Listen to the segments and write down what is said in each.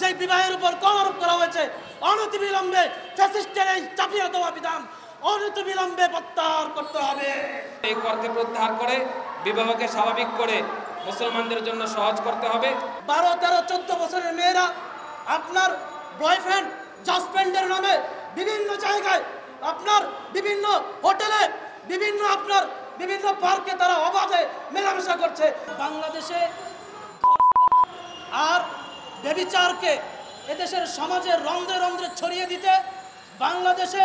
যে বিবাহের উপর কর আরোপ করা হয়েছে অনতিবিলম্বে ফ্যাসিস্টের এই চাপিয়ে দেওয়া বিধান অনতিবিলম্বে প্রত্যাহার করতে হবে। এই করকে প্রত্যাহার করে বিবাহকে স্বাভাবিক করে মুসলমানদের জন্য সহজ করতে হবে। 12, 13, 14 বছরের মেয়েরা আপনার বয়ফ্রেন্ড হাজব্যান্ডের নামে বিভিন্ন জায়গায় আপনার বিভিন্ন হোটেলে বিভিন্ন পার্কে তারা অবাধে মেলামেশা করছে। বাংলাদেশে আর ব্যভিচারকে এদেশের সমাজের রন্ধ্রে রন্ধ্রে ছড়িয়ে দিতে বাংলাদেশে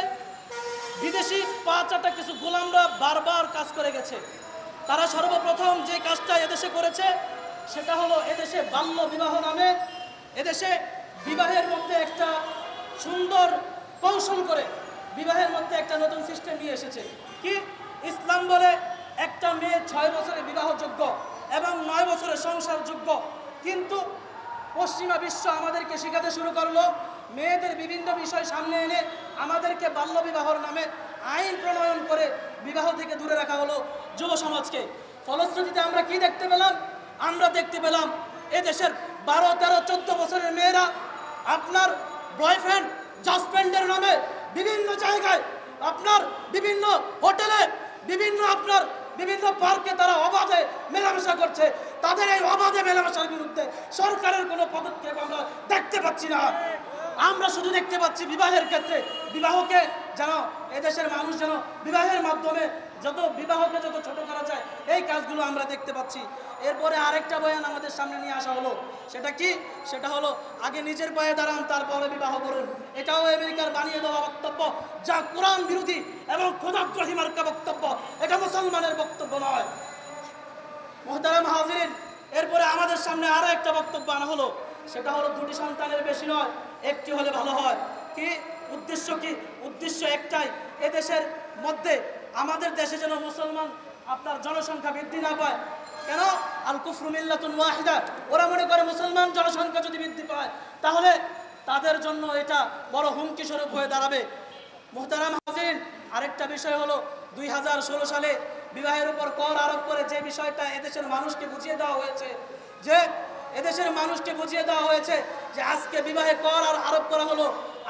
বিদেশি পাঁচাটা কিছু গোলামরা বারবার কাজ করে গেছে। তারা সর্বপ্রথম যে কাজটা এদেশে করেছে সেটা হলো এদেশে বাল্য বিবাহ নামে এদেশে বিবাহের মধ্যে একটা সুন্দর কৌশল করে বিবাহের মধ্যে একটা নতুন সিস্টেম নিয়ে এসেছে। কি ইসলাম বলে একটা মেয়ে 6 বছরে বিবাহযোগ্য এবং 9 বছরে সংসারযোগ্য, কিন্তু পশ্চিমা বিশ্ব আমাদেরকে শেখাতে শুরু করলো মেয়েদের বিভিন্ন বিষয় সামনে এনে আমাদেরকে বাল্য বিবাহর নামে আইন প্রণয়ন করে বিবাহ থেকে দূরে রাখা হলো যুব সমাজকে। ফলশ্রুতিতে আমরা কি দেখতে পেলাম? আমরা দেখতে পেলাম এদেশের 12, 13, 14 বছরের মেয়েরা আপনার বয়ফ্রেন্ড হাজব্যান্ডের নামে বিভিন্ন জায়গায় আপনার বিভিন্ন হোটেলে বিভিন্ন পার্কে তারা অবাধে মেলামেশা করছে। তাদের এই অবাধে মেলামেশার বিরুদ্ধে সরকারের কোনো পদক্ষেপ আমরা দেখতে পাচ্ছি না। আমরা শুধু দেখতে পাচ্ছি বিবাহের ক্ষেত্রে বিবাহকে যেন এদেশের মানুষ যেন বিবাহের মাধ্যমে বিবাহকে যত ছোট করা যায় এই কাজগুলো আমরা দেখতে পাচ্ছি। এরপরে আরেকটা বয়ান আমাদের সামনে নিয়ে আসা হলো, সেটা কি? সেটা হলো আগে নিজের পায়ে দাঁড়ান তারপরে বিবাহ করুন। এটাও আমেরিকার বানিয়ে দেওয়া বক্তব্য, যা কোরআন বিরোধী এবং খোদাদ্রোহী মার্কা বক্তব্য। এটা মুসলমানের বক্তব্য নয়। মুহতারাম হাজিরিন, এরপরে আমাদের সামনে আরো একটা বক্তব্য আনা হলো, সেটা হলো 2টি সন্তানের বেশি নয়, একটি হলে ভালো হয়। কি উদ্দেশ্য? কি উদ্দেশ্য? একটাই, এদেশের মধ্যে আমাদের দেশে যেন মুসলমান আপনার জনসংখ্যা বৃদ্ধি না পায়। কেন? আল কুফরু মিল্লাতুন ওয়াহিদা। ওরা মনে করে মুসলমান জনসংখ্যা যদি বৃদ্ধি পায় তাহলে তাদের জন্য এটা বড় হুমকি স্বরূপ হয়ে দাঁড়াবে। মুহতারাম হাজিরিন, আরেকটা বিষয় হলো 2016 সালে বিবাহের উপর কর আরোপ করে যে বিষয়টা এদেশের মানুষকে বুঝিয়ে দেওয়া হয়েছে যে আজকে বিবাহে কর আর আরোপ করা হলো,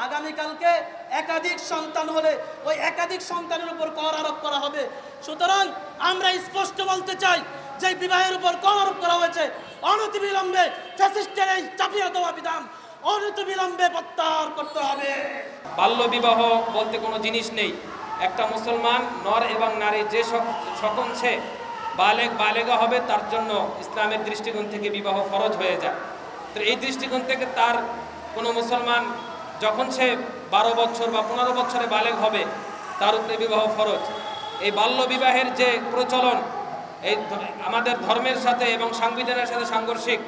আগামীকালকে একাধিক সন্তান হলে ওই একাধিক সন্তানের উপর কর আরোপ করা হবে। সুতরাং আমরা স্পষ্ট বলতে চাই যে বিবাহের উপর কর আরোপ করা হয়েছে অনতিবিলম্বে ফ্যাসিস্টের এই চাপিয়ে দেওয়া বিধান অনতিবিলম্বে প্রত্যাহার করতে হবে। বাল্য বিবাহ বলতে কোনো জিনিস নেই। একটা মুসলমান নর এবং নারী যে সকল সে বালেগা হবে তার জন্য ইসলামের দৃষ্টিকোণ থেকে বিবাহ ফরজ হয়ে যায়। তো এই দৃষ্টিকোণ থেকে তার কোনো মুসলমান যখন সে 12 বছর বা 15 বছরে বালেগ হবে তার উপরে বিবাহ ফরজ। এই বাল্য বিবাহের যে প্রচলন এই আমাদের ধর্মের সাথে এবং সংবিধানের সাথে সাংঘর্ষিক,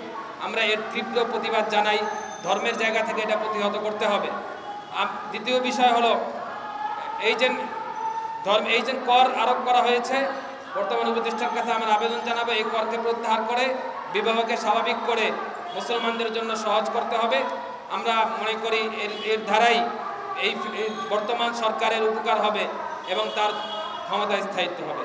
আমরা এর তীব্র প্রতিবাদ জানাই। ধর্মের জায়গা থেকে এটা প্রতিহত করতে হবে। দ্বিতীয় বিষয় হলো এই যে কর আরোপ করা হয়েছে, বর্তমান উপদেষ্টার কাছে আমরা আবেদন জানাবো এই করকে প্রত্যাহার করে বিবাহকে স্বাভাবিক করে মুসলমানদের জন্য সহজ করতে হবে। আমরা মনে করি এর ধারাই এই বর্তমান সরকারের উপকার হবে এবং তার ক্ষমতা স্থায়িত্ব হবে।